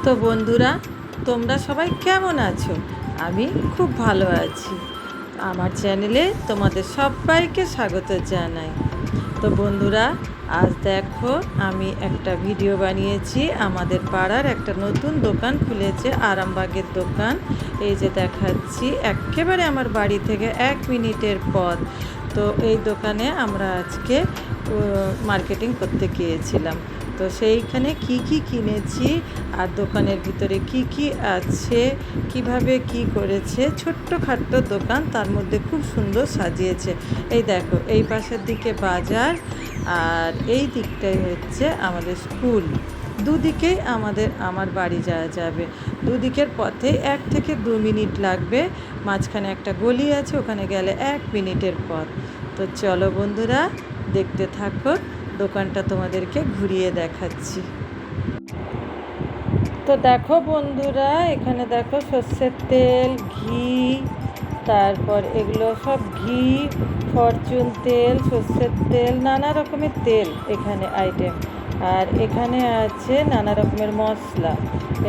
তো বন্ধুরা, তোমরা সবাই কেমন আছো? আমি খুব ভালো আছি। আমার চ্যানেলে তোমাদের সবাইকে স্বাগত জানাই। তো বন্ধুরা, আজ দেখো আমি একটা ভিডিও বানিয়েছি। আমাদের পাড়ার একটা নতুন দোকান খুলেছে, আরামবাগের দোকান। এই যে দেখাচ্ছি, একেবারে আমার বাড়ি থেকে 1 মিনিটের পথ। তো এই দোকানে আমরা আজকে মার্কেটিং করতে গিয়েছিলাম। তো সেইখানে কি কি কিনেছি আর দোকানের ভিতরে কি কি আছে, কিভাবে কি করেছে, ছোট্টখাট্ট দোকান, তার মধ্যে খুব সুন্দর সাজিয়েছে। এই দেখো, এই পাশের দিকে বাজার আর এই দিকটাই হচ্ছে আমাদের স্কুল। দুদিকেই আমার বাড়ি যাওয়া যাবে। দুদিকের পথে 1 থেকে 2 মিনিট লাগবে। মাঝখানে একটা গলি আছে, ওখানে গেলে 1 মিনিটের পথ। তো চলো বন্ধুরা, দেখতে থাকো, দোকানটা তোমাদেরকে ঘুরিয়ে দেখাচ্ছি। তো দেখো বন্ধুরা, এখানে দেখো সর্ষের তেল, ঘি, তারপর এগুলো সব ঘি, ফরচুন তেল, সর্ষের তেল, নানা রকমের তেল এখানে আইটেম। আর এখানে আছে নানা রকমের মশলা,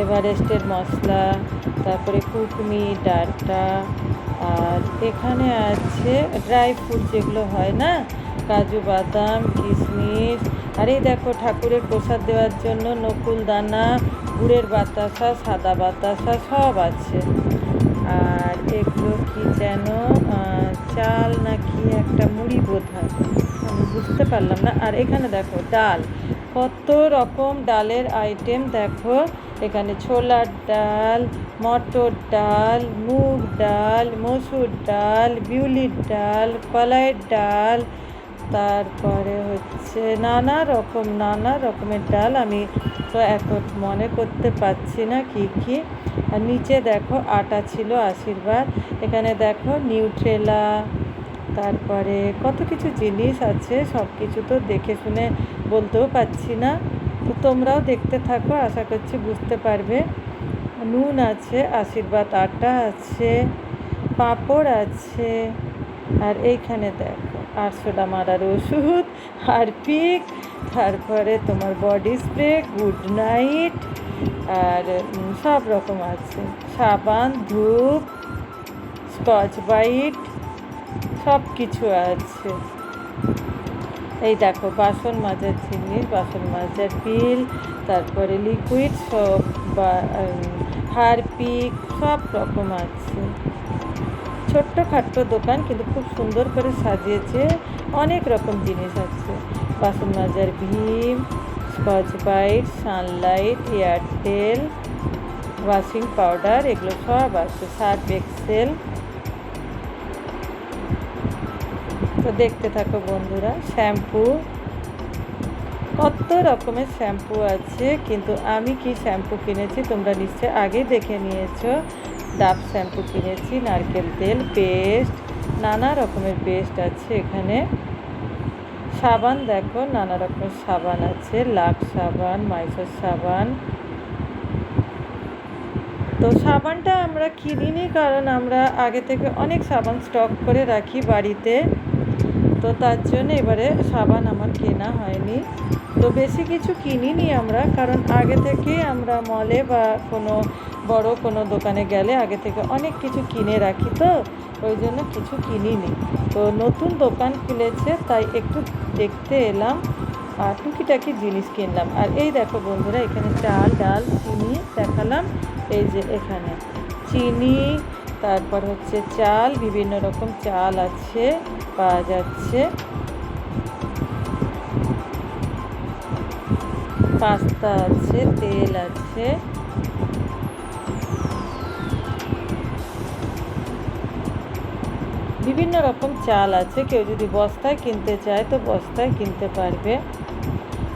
এভারেস্টের মশলা, তারপরে কুকমি, ডাটা। আর এখানে আছে ড্রাই ফ্রুট যেগুলো হয় না, কাজু বাদাম, কিশমিশ। আর এই দেখো, ঠাকুরের প্রসাদ দেওয়ার জন্য নকুল দানা, গুড়ের বাতাসা, সাদা বাতাসা সব আছে। আর এগুলো কি যেন চাল নাকি একটা মুড়ি বোধ হয়, আমি বুঝতে পারলাম না। আর এখানে দেখো ডাল, কত রকম ডালের আইটেম দেখো। এখানে ছোলার ডাল, মটর ডাল, মুগ ডাল, মসুর ডাল, বিউলির ডাল, কলাইয়ের ডাল, তারপরে হচ্ছে নানা রকমের ডাল। আমি তো এত মনে করতে পারছি না কি কি। আর নিচে দেখো আটা ছিল আশীর্বাদ। এখানে দেখো নিউট্রেলা, তারপরে কত কিছু জিনিস আছে, সব কিছু তো দেখে শুনে বলতেও পারছি না। তো তোমরাও দেখতে থাকো, আশা করছি বুঝতে পারবে। নুন আছে, আশীর্বাদ আটা আছে, পাঁপড় আছে। আর এইখানে দেখো আরশোলা মারার ওষুধ, হারপিক, তারপরে তোমার বডি স্প্রে, গুড নাইট, আর সব রকম আছে, সাবান, ধূপ, স্কচ ব্রাইট, সব কিছু আছে। এই দেখো বাসন মাজার জিনিস, বাসন মাজার পিল, তারপরে লিকুইড সব, হারপিক, সব রকম আছে। ছোট্টখাট্ট দোকান, কিন্তু খুব সুন্দর করে সাজিয়েছে। অনেক রকম জিনিস আছে, বাসন মাজার Vim, Scotch Brite, Sunlight, Airtel, washing powder, এগুলো সব আছে, সার্ফ এক্সেল। তো দেখতে থাকো বন্ধুরা। শ্যাম্পু, কত রকমের শ্যাম্পু আছে, কিন্তু আমি কি শ্যাম্পু কিনেছি তোমরা নিশ্চয় আগেই দেখে নিয়েছো। ডাব শ্যাম্পু কিনেছি, নারকেল তেল, পেস্ট, নানা রকমের পেস্ট আছে এখানে। সাবান দেখো, নানা রকমের সাবান আছে, লাক্স সাবান, মাইসোর সাবান। তো সাবানটা আমরা কিনিনি, কারণ আমরা আগে থেকে অনেক সাবান স্টক করে রাখি বাড়িতে। তো তার জন্য এবারে সাবান আমার কেনা হয়নি। তো বেশি কিছু কিনিনি আমরা, কারণ আগে থেকেই আমরা মলে বা বড় কোনো দোকানে গেলে আগে থেকে অনেক কিছু কিনে রাখি, তো ওই জন্য কিছু কিনিনি। তো নতুন দোকান খুলেছে, তাই একটু দেখতে এলাম আর টুকিটাকি জিনিস কিনলাম। আর এই দেখো বন্ধুরা, এখানে চাল, ডাল, চিনি দেখালাম। এই যে এখানে চিনি, তারপর হচ্ছে চাল, বিভিন্ন রকম চাল আছে, পাওয়া যাচ্ছে। পাস্তা আছে, তেল আছে, বিভিন্ন রকম চাল আছে। কেউ যদি বস্তায় কিনতে চায় তো বস্তায় কিনতে পারবে।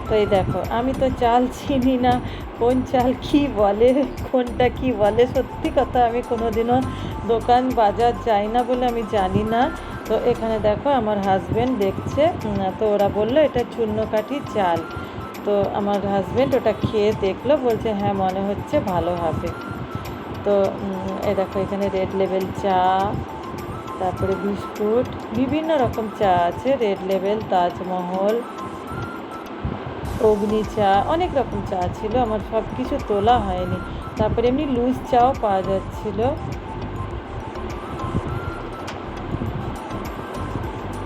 তো এই দেখো, আমি তো চাল চিনি না, কোন চাল কি বলে, কোনটা কি বলে, সত্যি কথা আমি কোনোদিনও দোকান বাজার যাই না বলে আমি জানি না। তো এখানে দেখো আমার হাজব্যান্ড দেখছে, তো ওরা বললো এটা চূর্ণকাঠি চাল। তো আমার হাজব্যান্ড ওটা খেয়ে দেখলো, বলছে হ্যাঁ মনে হচ্ছে ভালো হবে। তো এই দেখো এখানে রেড লেবেল চা, তারপরে বিস্কুট, বিভিন্ন রকম চা আছে, রেড লেবেল, তাজমহল। তো অগ্নি চা, অনেক রকম চা ছিল, আমার সব কিছু তোলা হয়নি। তারপরে এমনি লুজ চাও পাওয়া যাচ্ছিল।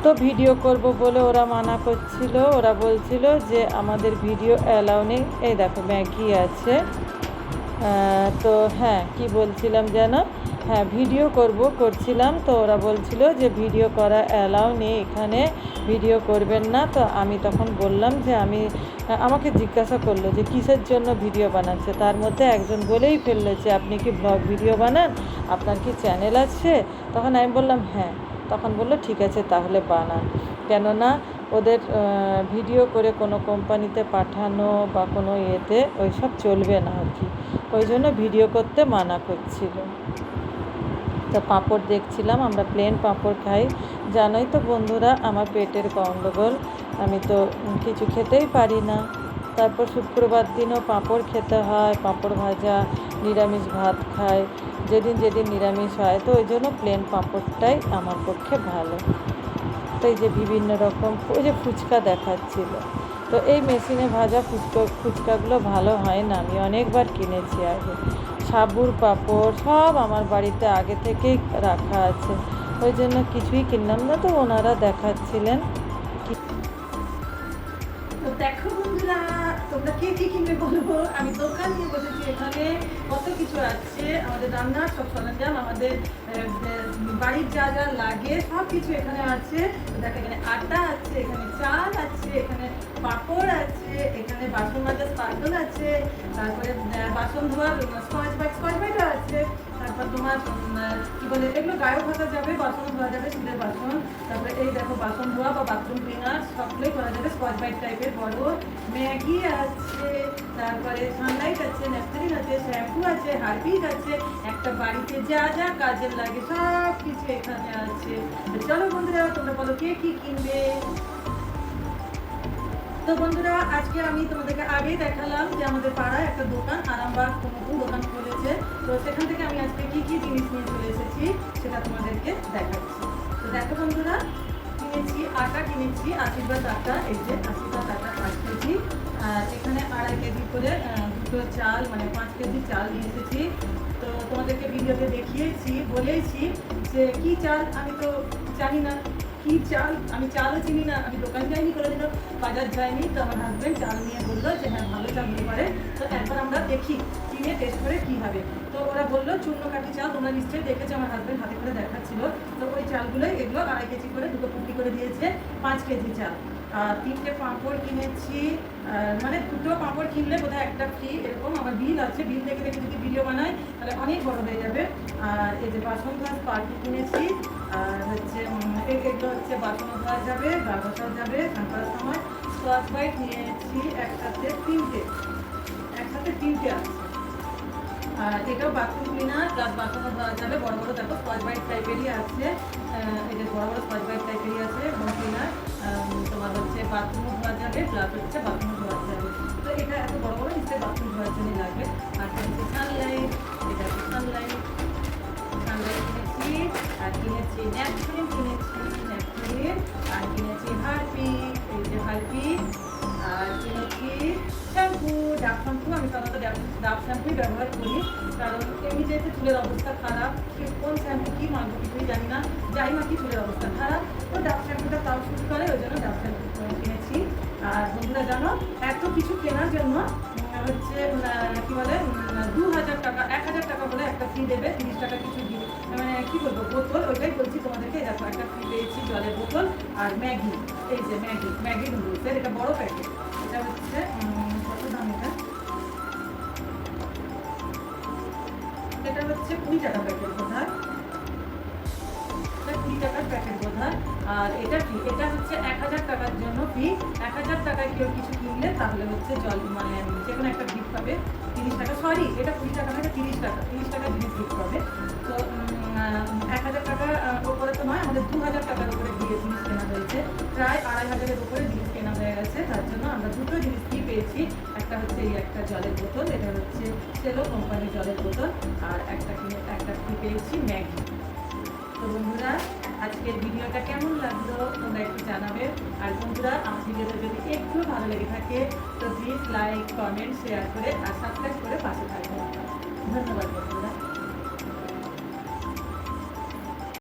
তো ভিডিও করব বলে ওরা মানা করছিল, ওরা বলছিল যে আমাদের ভিডিও অ্যালাউ নেই। এই দেখো ম্যাগি আছে। তো হ্যাঁ, কি বলছিলাম যেন, হ্যাঁ ভিডিও করছিলাম, তো ওরা বলছিল যে ভিডিও করা অ্যালাউ নেই এখানে, ভিডিও করবেন না। তো আমি তখন বললাম যে আমাকে জিজ্ঞাসা করলো যে কিসের জন্য ভিডিও বানাচ্ছে। তার মধ্যে একজন বলেই ফেললো যে আপনি কি ব্লগ ভিডিও বানান, আপনার কি চ্যানেল আছে? তখন আমি বললাম হ্যাঁ। তখন বললো ঠিক আছে তাহলে বানান, কেননা ওদের ভিডিও করে কোনো কোম্পানিতে পাঠানো বা কোনো ইয়েতে ওইসব চলবে না আর কি, ওই জন্য ভিডিও করতে মানা করছিল। তো পাঁপড় দেখছিলাম, আমরা প্লেন পাঁপড় খাই। জানোই তো বন্ধুরা আমার পেটের গণ্ডগোল, আমি তো কিছু খেতেই পারি না। তারপর শুক্রবার দিনও পাঁপড় খেতে হয়, পাঁপড় ভাজা, নিরামিষ ভাত খাই যেদিন যেদিন নিরামিষ হয়। তো ওই জন্য প্লেন পাঁপড়টাই আমার পক্ষে ভালো। তো এই যে বিভিন্ন রকম ওই যে ফুচকা দেখাচ্ছিল, তো এই মেশিনে ভাজা ফুচকাগুলো ভালো হয় না, আমি অনেকবার কিনেছি আগে। সাবুর পাঁপড় সব আমার বাড়িতে আগে থেকেই রাখা আছে, ওই জন্য কিছুই কিনলাম না। তো ওনারা দেখাচ্ছিলেন। তো দেখো বন্ধুরা, তোমরা কে কি কিনবে বলবো। আমি দোকান নিয়ে বসেছি, এখানে কত কিছু আছে, আমাদের রান্নার সব সরঞ্জাম, আমাদের বাড়ির যা যা লাগে সব কিছু এখানে আছে। দেখো এখানে আটা আছে, এখানে চাল আছে, এখানে পাঁপড় আছে, এখানে বাসন মাজার স্পার্টন আছে, তারপরে বাসন ধোয়ার স্কচ বাইটও আছে। তারপর তোমার কি বলে এগুলো গায়েও ঘষা যাবে, বাসনও ধোয়া যাবে, স্টিলের বাসন। তারপরে এই দেখো বাসন ধোয়া বা বাথরুম ক্লিনার সবগুলোই করা যাবে, স্কচ বাইট টাইপের বড়। ম্যাগি আছে, তারপরে সানলাইট আছে, ন্যাপথলিন আছে, শ্যাম্পু আছে, হারপিক আছে, একটা বাড়িতে যা যা কাজের লাগে সব কিছু এখানে আছে। চলো বন্ধুরা, তোমরা বলো কে কি কিনবে। তো বন্ধুরা, আজকে আমি তোমাদেরকে আগেই দেখালাম যে আমাদের পাড়ায় একটা দোকান আরামবাগ নতুন দোকান খুলেছে। তো সেখান থেকে আমি আজকে কি কি জিনিস নিয়ে চলে এসেছি সেটা তোমাদেরকে দেখাচ্ছি। তো দেখো বন্ধুরা, কিনেছি আটা, কিনেছি আশীর্বাদ আটা, এই যে আশীর্বাদ আটা 5 কেজি। আর এখানে 2.5 কেজি করে দুটো চাল, মানে 5 কেজি চাল নিয়ে এসেছি। তো তোমাদেরকে ভিডিওতে দেখিয়েছি, বলেছি যে কি চাল আমি তো জানি না, কি চাল আমি চালও চিনি না, আমি দোকান যাইনি, কোনোদিনও বাজার যাইনি। তো আমার হাজব্যান্ড চাল নিয়ে বললো যে হ্যাঁ ভালো চাল হতে পারে, তো একবার আমরা দেখি কিনে টেস্ট করে কী হবে। তো ওরা বললো চূর্ণকাঠি চাল, তোমরা নিশ্চয়ই দেখেছো, আমার হাজব্যান্ড হাতে করে দেখাচ্ছিল। তো ওই চালগুলোই এগুলো 2.5 কেজি করে দুটো পুটি করে দিয়েছে, 5 কেজি চাল। আর 3টে পাঁপড় কিনেছি, মানে 2টো পাঁপড় কিনলে বোধহয় একটা ফ্রি, এরকম আমার বিল আছে। বিল দেখে দেখে যদি ভিডিও বানাই তাহলে অনেক বড় হয়ে যাবে। আর এই যে বাসন গ্লাস পার্টি কিনেছি, আর হচ্ছে এগুলো হচ্ছে বাসনও ধোয়া যাবে, গা ঘষা যাবে, স্নান করার সময়। স্কচ বাইট নিয়েছি একসাথে 3টে আছে। আর এটাও বাথরুম ক্লিনার প্লাস বাসনও ধোয়া যাবে, বড় বড় দেখো স্কচ বাইট টাইপেরই আছে। এই যে বড় বড় স্কচ বাইট টাইপেরই আছে হোম ক্লিনার, তোমার হচ্ছে বাথরুমও ধোয়া যাবে প্লাস হচ্ছে বাথরুমও ধোয়া যাবে। তো এটা এত বড় বড় নিশ্চয়ই বাথরুম ধোয়ার জন্য লাগবে। আর হচ্ছে সানলাইট, এটা হচ্ছে সানলাইট কিনেছি। আর কিনেছি ন্যাপথলিন, আর কিনেছি হারপিক, এই যে হারপিক। আর কিনেছি শ্যাম্পু, ডাব শ্যাম্পু। আমি সাধারণত ডাব শ্যাম্পুই ব্যবহার করি, কারণ এমনি যেহেতু চুলের অবস্থা খারাপ, কোন শ্যাম্পু কি মানবো কিছুই জানি না, যাই না কি চুলের অবস্থা খারাপ, তো ডাব শ্যাম্পুটা তাও শুরু করে, ওই জন্য ডাব শ্যাম্পু কিনেছি। আর বন্ধুরা জানো, এত কিছু কেনার জন্য হচ্ছে কি বলে 2000 টাকা, 1000 টাকা বলে একটা ফ্রি দেবে, 30 টাকা কিছু দিয়ে, মানে কি বলবো বোতল, ওইটাই বলছি তোমাদেরকে। দেখো একটা ফ্রি পেয়েছি জলের বোতল আর ম্যাগি, এই যে ম্যাগি নুডলসের এটা বড় প্যাকেট। এটা হচ্ছে কত দাম, এটা হচ্ছে 20 টাকা প্যাকেট বোধহয়, 20 টাকার প্যাকেট বোধহয়। আর এটা কি, এটা হচ্ছে 1000 টাকার জন্য ফ্রি। 1000 টাকায় কেউ কিছু কিনলে তাহলে হচ্ছে জল, মানে যে কোনো একটা গিফট পাবে 30 টাকা, সরি এটা 20 টাকা থেকে 30 টাকা জিনিস গিফট পাবে। তো 1000 টাকার ওপরে তো নয়, আমাদের 2000 টাকার উপরে দিয়ে জিনিস কেনা হয়েছে, প্রায় 2500-এর উপরে জিনিস কেনা হয়ে গেছে। তার জন্য আমরা দুটো জিনিস ফ্রি পেয়েছি, একটা হচ্ছে এই একটা জলের বোতল, এটা হচ্ছে সেলো কোম্পানির জলের বোতল, আর একটা ফ্রি পেয়েছি ম্যাগি। তো বন্ধুরা আজকের ভিডিওটা কেমন লাগলো তোমরা একটু জানাবে। আর বন্ধুরা আমার ভিডিওটা যদি একটু ভালো লেগে থাকে তো প্লিজ লাইক, কমেন্ট, শেয়ার করে আর সাবস্ক্রাইব করে পাশে থাকবে। ধন্যবাদ।